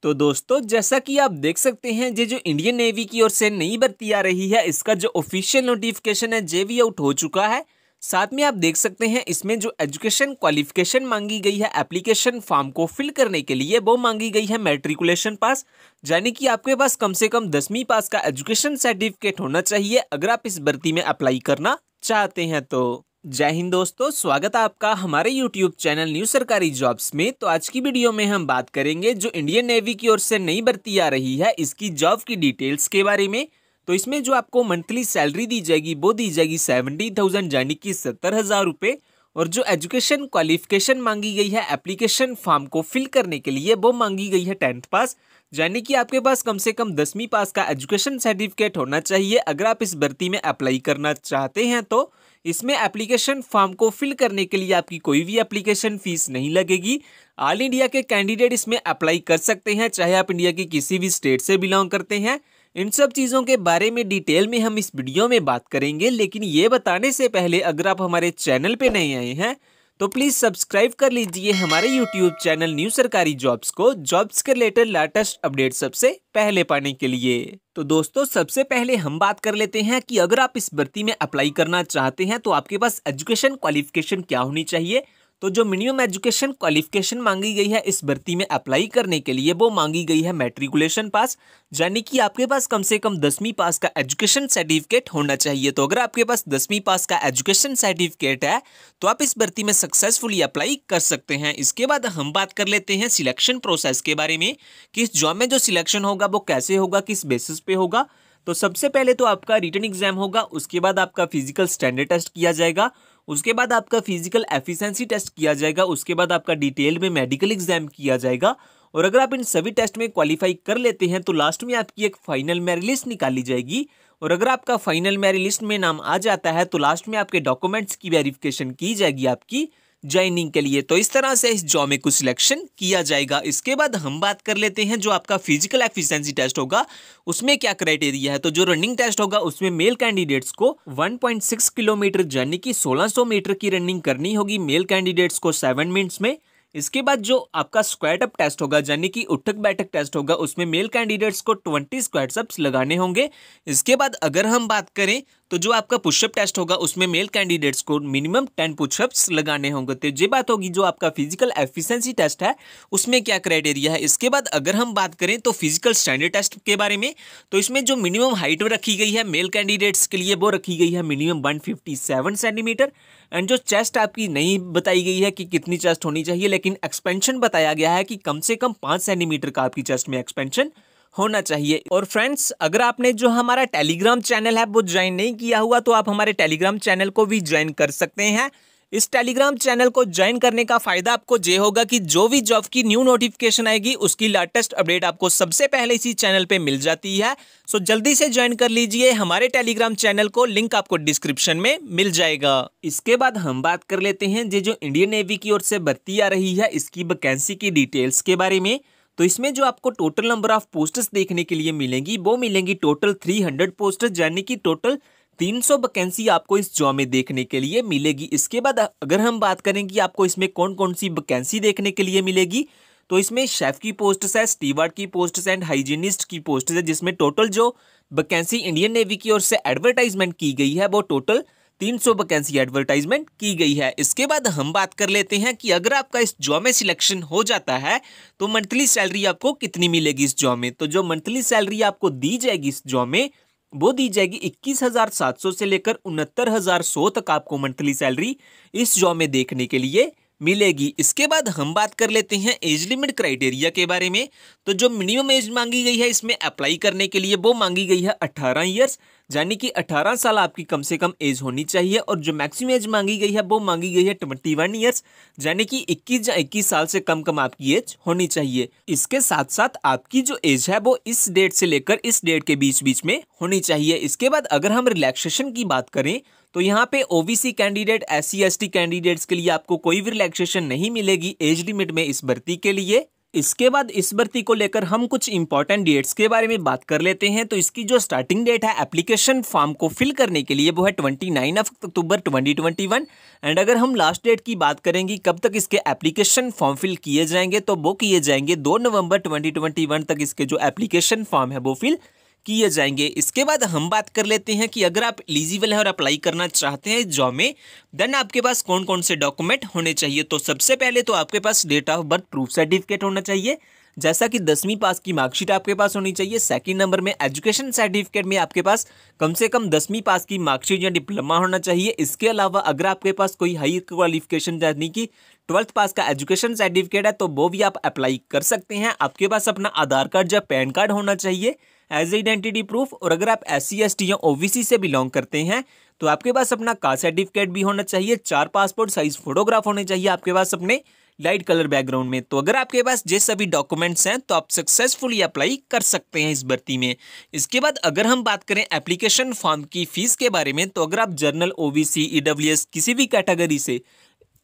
तो दोस्तों जैसा कि आप देख सकते हैं ये जो इंडियन नेवी की ओर से नई भर्ती आ रही है इसका जो ऑफिशियल नोटिफिकेशन है जे भी आउट हो चुका है। साथ में आप देख सकते हैं इसमें जो एजुकेशन क्वालिफिकेशन मांगी गई है एप्लीकेशन फॉर्म को फिल करने के लिए वो मांगी गई है मैट्रिकुलेशन पास, यानी कि आपके पास कम से कम 10वीं पास का एजुकेशन सर्टिफिकेट होना चाहिए अगर आप इस भर्ती में अप्लाई करना चाहते हैं। तो जय हिंद दोस्तों, स्वागत है आपका हमारे YouTube चैनल न्यू सरकारी जॉब्स में। तो आज की वीडियो में हम बात करेंगे जो इंडियन नेवी की ओर से नई भर्ती आ रही है इसकी जॉब की डिटेल्स के बारे में। तो इसमें जो आपको मंथली सैलरी दी जाएगी वो दी जाएगी 70,000 यानी कि 70,000 रुपये। और जो एजुकेशन क्वालिफिकेशन मांगी गई है एप्लीकेशन फॉर्म को फिल करने के लिए वो मांगी गई है 10th पास, यानी कि आपके पास कम से कम 10वीं पास का एजुकेशन सर्टिफिकेट होना चाहिए अगर आप इस भर्ती में अप्लाई करना चाहते हैं। तो इसमें एप्लीकेशन फॉर्म को फिल करने के लिए आपकी कोई भी एप्लीकेशन फीस नहीं लगेगी। ऑल इंडिया के कैंडिडेट इसमें अप्लाई कर सकते हैं, चाहे आप इंडिया की किसी भी स्टेट से बिलोंग करते हैं। इन सब चीज़ों के बारे में डिटेल में हम इस वीडियो में बात करेंगे, लेकिन ये बताने से पहले अगर आप हमारे चैनल पे नए आए हैं तो प्लीज़ सब्सक्राइब कर लीजिए हमारे YouTube चैनल न्यू सरकारी जॉब्स को, जॉब्स के रिलेटेड लेटेस्ट अपडेट सबसे पहले पाने के लिए। तो दोस्तों सबसे पहले हम बात कर लेते हैं कि अगर आप इस भर्ती में अप्लाई करना चाहते हैं तो आपके पास एजुकेशन क्वालिफिकेशन क्या होनी चाहिए। तो जो मिनिमम एजुकेशन क्वालिफिकेशन मांगी गई है इस भर्ती में अप्लाई करने के लिए वो मांगी गई है मैट्रिकुलेशन पास, यानी कि आपके पास कम से कम 10वीं पास का एजुकेशन सर्टिफिकेट होना चाहिए। तो अगर आपके पास 10वीं पास का एजुकेशन सर्टिफिकेट है तो आप इस भर्ती में सक्सेसफुली अप्लाई कर सकते हैं। इसके बाद हम बात कर लेते हैं सिलेक्शन प्रोसेस के बारे में कि इस जॉब में जो सिलेक्शन होगा वो कैसे होगा, किस बेसिस पे होगा। तो सबसे पहले तो आपका रिटन एग्जाम होगा, उसके बाद आपका फिजिकल स्टैंडर्ड टेस्ट किया जाएगा, उसके बाद आपका फिजिकल एफिशिएंसी टेस्ट किया जाएगा, उसके बाद आपका डिटेल में मेडिकल एग्जाम किया जाएगा। और अगर आप इन सभी टेस्ट में क्वालिफाई कर लेते हैं तो लास्ट में आपकी एक फाइनल मेरिट लिस्ट निकाली जाएगी। और अगर आपका फाइनल मेरिट लिस्ट में नाम आ जाता है तो लास्ट में आपके डॉक्यूमेंट्स की वेरिफिकेशन की जाएगी आपकी ज्वाइनिंग के लिए। तो इस तरह से इस जॉब में कुछ सिलेक्शन किया जाएगा। इसके बाद हम बात कर लेते हैं जो आपका फिजिकल एफिशिएंसी टेस्ट होगा उसमें क्या क्राइटेरिया है। तो जो रनिंग टेस्ट होगा उसमें मेल कैंडिडेट्स को 1.6 किलोमीटर यानी कि 1600 मीटर की रनिंग करनी होगी मेल कैंडिडेट्स को 7 मिनट्स में। इसके बाद जो आपका स्क्वाट अप टेस्ट होगा यानी कि उठक बैठक टेस्ट होगा उसमें मेल कैंडिडेट्स को 20 स्क्वाट्स अप्स लगाने होंगे। इसके बाद अगर हम बात करें तो जो आपका पुशअप टेस्ट होगा उसमें मेल कैंडिडेट्स को मिनिमम 10 पुशअप्स लगाने होंगे। तो ये बात होगी जो आपका फिजिकल एफिशिएंसी टेस्ट है उसमें क्या क्राइटेरिया है। इसके बाद अगर हम बात करें तो फिजिकल स्टैंडर्ड टेस्ट के बारे में, तो इसमें जो मिनिमम हाइट रखी गई है मेल कैंडिडेट्स के लिए वो रखी गई है मिनिमम 157 सेंटीमीटर। एंड जो चेस्ट आपकी नहीं बताई गई है कि कितनी चेस्ट होनी चाहिए, लेकिन एक्सपेंशन बताया गया है कि कम से कम 5 सेंटीमीटर का आपकी चेस्ट में एक्सपेंशन होना चाहिए। और फ्रेंड्स अगर आपने जो हमारा टेलीग्राम चैनल है वो ज्वाइन नहीं किया हुआ तो आप हमारे टेलीग्राम चैनल को भी ज्वाइन कर सकते हैं। इस टेलीग्राम चैनल को ज्वाइन करने का फायदा आपको ये होगा कि जो भी जॉब की न्यू नोटिफिकेशन आएगी उसकी लेटेस्ट अपडेट आपको सबसे पहले इसी चैनल पे मिल जाती है। सो जल्दी से ज्वाइन कर लीजिए हमारे टेलीग्राम चैनल को, लिंक आपको डिस्क्रिप्शन में मिल जाएगा। इसके बाद हम बात कर लेते हैं ये जो इंडियन नेवी की ओर से भर्ती आ रही है इसकी वैकेंसी की डिटेल्स के बारे में। तो इसमें जो आपको टोटल नंबर ऑफ पोस्ट्स देखने के लिए मिलेंगी वो मिलेंगी टोटल 300 पोस्ट्स, यानी कि टोटल 300 वैकेंसी आपको इस जॉब में देखने के लिए मिलेगी। इसके बाद अगर हम बात करें कि आपको इसमें कौन कौन सी वैकेंसी देखने के लिए मिलेगी, तो इसमें शेफ की पोस्ट है, स्टीवर्ड की पोस्ट है एंड हाइजीनिस्ट की पोस्ट है, जिसमें टोटल जो वैकेंसी इंडियन नेवी की ओर से एडवर्टाइजमेंट की गई है वो टोटल 300 वैकेंसी एडवर्टाइजमेंट की गई है। इसके बाद हम बात कर लेते हैं कि अगर आपका इस जॉब में सिलेक्शन हो जाता है तो मंथली सैलरी आपको कितनी मिलेगी इस जॉब में। तो जो मंथली सैलरी आपको दी जाएगी इस जॉब में वो दी जाएगी 21,700 से लेकर 69,100 तक आपको मंथली सैलरी इस जॉब में देखने के लिए मिलेगी। इसके बाद हम बात कर लेते हैं एज लिमिट क्राइटेरिया के बारे में। तो जो मिनिमम एज मांगी गई है इसमें अप्लाई करने के लिए वो मांगी गई है 18 ईयर्स, यानी कि 18 साल आपकी कम से कम एज होनी चाहिए। और जो मैक्सिमम एज मांगी गई है वो मांगी गई है 21 ईयर्स, यानी कि 21 साल से कम आपकी एज होनी चाहिए। इसके साथ साथ आपकी जो एज है वो इस डेट से लेकर इस डेट के बीच में होनी चाहिए। इसके बाद अगर हम रिलैक्सेशन की बात करें तो यहाँ पे OBC candidate, SC ST candidates के लिए आपको कोई भी रिलैक्सेशन नहीं मिलेगी एज लिमिट में इस भर्ती के लिए। इसके बाद इस भर्ती को लेकर हम कुछ इंपॉर्टेंट डेट्स के बारे में बात कर लेते हैं। तो इसकी जो स्टार्टिंग डेट है एप्लीकेशन फॉर्म को फिल करने के लिए वो है 29 अक्टूबर 2021। एंड अगर हम लास्ट डेट की बात करेंगे कब तक इसके एप्लीकेशन फॉर्म फिल किए जाएंगे, तो वो किए जाएंगे 2 नवंबर 2021 तक इसके जो एप्लीकेशन फॉर्म है वो फिल किए जाएंगे। इसके बाद हम बात कर लेते हैं कि अगर आप एलिजिबल हैं और अप्लाई करना चाहते हैं जॉब में, देन आपके पास कौन कौन से डॉक्यूमेंट होने चाहिए। तो सबसे पहले तो आपके पास date of birth proof certificate होना चाहिए, जैसा कि 10वीं पास की मार्कशीट आपके पास होनी चाहिए। सेकंड नंबर में एजुकेशन सर्टिफिकेट में आपके पास कम से कम 10वीं पास की मार्कशीट या डिप्लोमा होना चाहिए। इसके अलावा अगर आपके पास कोई हाई क्वालिफिकेशन यानी कि 12th पास का एजुकेशन सर्टिफिकेट है तो वो भी आप अप्लाई कर सकते हैं। आपके पास अपना आधार कार्ड या पैन कार्ड होना चाहिए एज आइडेंटिटी प्रूफ। और अगर आप SC ST या OBC से बिलोंग करते हैं तो आपके पास अपना कास्ट सर्टिफिकेट भी होना चाहिए। 4 पासपोर्ट साइज फोटोग्राफ होने चाहिए आपके पास अपने लाइट कलर बैकग्राउंड में। तो अगर आपके पास ये सभी डॉक्यूमेंट्स हैं तो आप सक्सेसफुली अप्लाई कर सकते हैं इस भर्ती में। इसके बाद अगर हम बात करें एप्लीकेशन फॉर्म की फीस के बारे में, तो अगर आप जनरल, OBC, EWS किसी भी कैटेगरी से,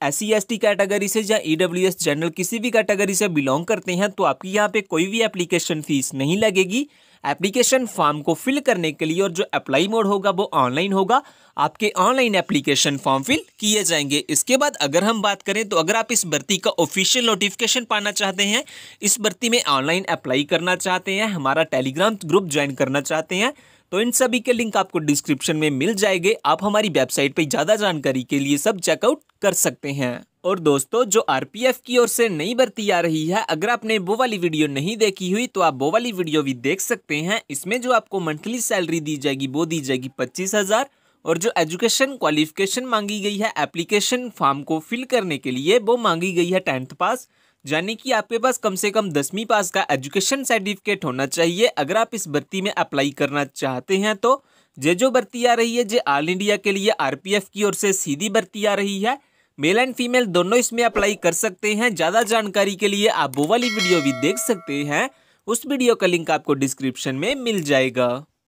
SC ST कैटेगरी से या EWS जनरल किसी भी कैटेगरी से बिलोंग करते हैं तो आपकी यहाँ पे कोई भी एप्लीकेशन फीस नहीं लगेगी एप्लीकेशन फॉर्म को फिल करने के लिए। और जो अप्लाई मोड होगा वो ऑनलाइन होगा, आपके ऑनलाइन एप्लीकेशन फॉर्म फिल किए जाएंगे। इसके बाद अगर हम बात करें तो अगर आप इस भर्ती का ऑफिशियल नोटिफिकेशन पाना चाहते हैं, इस भर्ती में ऑनलाइन अप्लाई करना चाहते हैं, हमारा टेलीग्राम ग्रुप ज्वाइन करना चाहते हैं, तो इन सभी के लिंक आपको डिस्क्रिप्शन में मिल जाएंगे। आप हमारी वेबसाइट पर ज़्यादा जानकारी के लिए सब चेकआउट कर सकते हैं। और दोस्तों, जो RPF की ओर से नई भर्ती आ रही है, अगर आपने वो वाली वीडियो नहीं देखी हुई तो आप वो वाली वीडियो भी देख सकते हैं। इसमें जो आपको मंथली सैलरी दी जाएगी वो दी जाएगी 25,000। और जो एजुकेशन क्वालिफिकेशन मांगी गई है एप्लीकेशन फॉर्म को फिल करने के लिए वो मांगी गई है 10th पास, यानी कि आपके पास कम से कम 10वीं पास का एजुकेशन सर्टिफिकेट होना चाहिए अगर आप इस भर्ती में अप्लाई करना चाहते हैं। तो ये जो भर्ती आ रही है ये ऑल इंडिया के लिए RPF की ओर से सीधी भर्ती आ रही है। मेल एंड फीमेल दोनों इसमें अप्लाई कर सकते हैं। ज़्यादा जानकारी के लिए आप वो वाली वीडियो भी देख सकते हैं, उस वीडियो का लिंक आपको डिस्क्रिप्शन में मिल जाएगा।